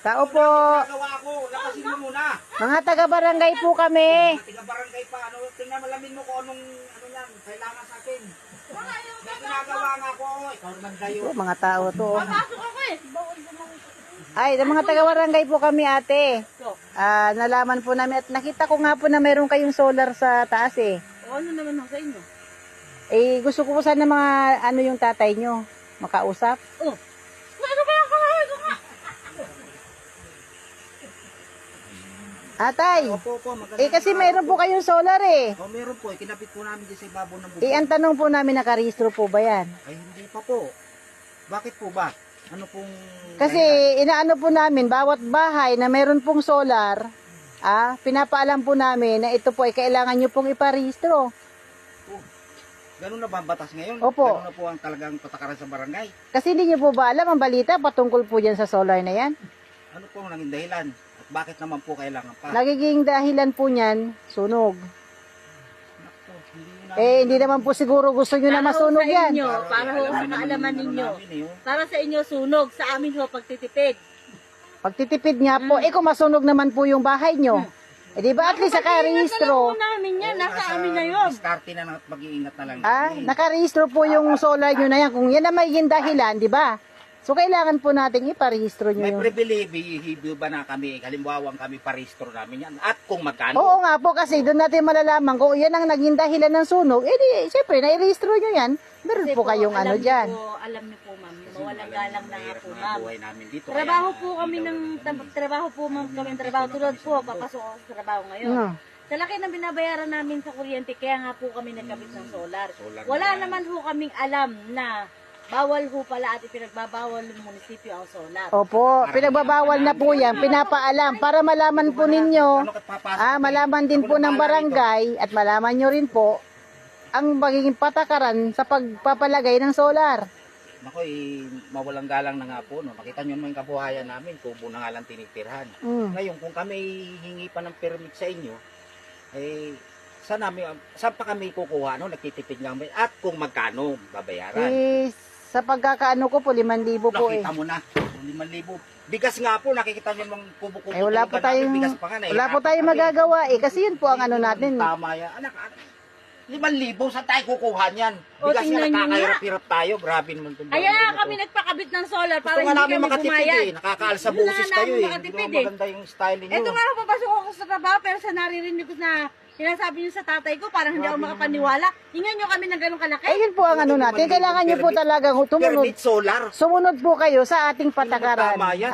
Tao po. Nagawa ko, lakasin mo muna. Mga taga-barangay po kami. Tiga-barangay pa, tingnan malamin mo kung anong, yan, kailangan sa akin. May ginagawa nga ako, ikaw naman kayo. Ito, mga tao to. Papasok ako eh. Ay, mga taga-barangay po kami, ate. Nalaman po namin at nakita ko nga po na meron kayong solar sa taas eh. O ano naman ako sa inyo? Eh, gusto ko po sana mga ano yung tatay nyo, makausap. Oh. Ano ba yung kalahin ko nga? Atay, Opo, maganda. kasi meron po kayong solar eh. Meron po, kinapit po namin dyan sa ibabaw ng bubong. Ang tanong po namin, nakarehistro po ba yan? Ay, hindi pa po. Bakit po ba? Ano pong... Kasi inaano po namin, bawat bahay na meron pong solar, pinapaalam po namin na ito po ay kailangan nyo pong iparehistro. Ganun na ba ang batas ngayon? Opo. Ganun na po ang talagang patakaran sa barangay? Kasi hindi nyo po ba alam ang balita patungkol po dyan sa solar na yan? Ano po ang naging dahilan? At bakit naman po kailangan pa? Nagiging dahilan po niyan, sunog. Naku, Hindi naman po siguro gusto nyo na masunog yan. Para ho sa kaalaman ninyo. Para sa inyo sunog, sa amin ho pagtitipid. Pagtitipid nga po, kung masunog naman po yung bahay nyo. Di ba at least nakarehistro? namin yan, nasa amin na yun. Diskarte na lang at mag-iingat na lang. Nakarehistro po yung solar nyo na yan. Kung yan na magiging dahilan, di ba? So, kailangan po natin iparehistro nyo May yung... pribilege ba na kami, halimbawa kami parehistro namin yan, at kung magkano? Oo nga po, kasi doon natin malalaman kung yan ang naging dahilan ng sunog, siyempre, nairehistro nyo yan. Meron po kayong ano dyan. Alam niyo po, ma'am, mawalang galang na nga po, ma'am. Buhay namin dito. Trabaho po kami ng trabaho tulad po, papasok ako sa trabaho ngayon. Sa laki ng binabayaran namin sa kuryente, kaya nga po kami nagkabit ng solar. Wala naman ho kaming alam na bawal ho pala at ipinagbabawal ng munisipyo ang solar. Opo, pinagbabawal na po yan, pinapaalam para malaman po ninyo, malaman din po ng barangay at malaman nyo rin po ang magiging patakaran sa pagpapalagay ng solar. Ako mawalang galang na nga po, no? Makita nyo naman yung kabuhayan namin, kubo na nga lang tinitirhan. Ngayon, kung kami hingi pa ng permit sa inyo, saan pa kami kukuha, no? Nagtitipid nga kami, at kung magkano babayaran. Sa pagkakaano ko po, 5,000 po Nakita mo na, 5,000. Bigas nga po, nakikita nyo mga kubo-kubo. wala po tayong magagawa kasi yun po ang ano natin. Tama yan. Anak, 5,000, saan tayo kukuha niyan? O, Bigas nga tingnan nyo nakakahirap-hirap tayo, grabe naman itong Kaya kami nagpakabit ng solar para Gusto nga hindi namin kami makatipid bumayad. nakakaal sa busis kayo namin eh. makatipid Hindi maganda yung style niyo. Ito nga ho, papasok ako sa trabaho, pero sa naririnig ko na sinasabi niyo sa tatay ko, parang hindi ako makapaniwala. Hingan niyo kami ng ganong kalaki. Ayun po ang ano natin, kailangan nyo po talagang Permit solar. sumunod po kayo sa ating patakaran. Tama yan.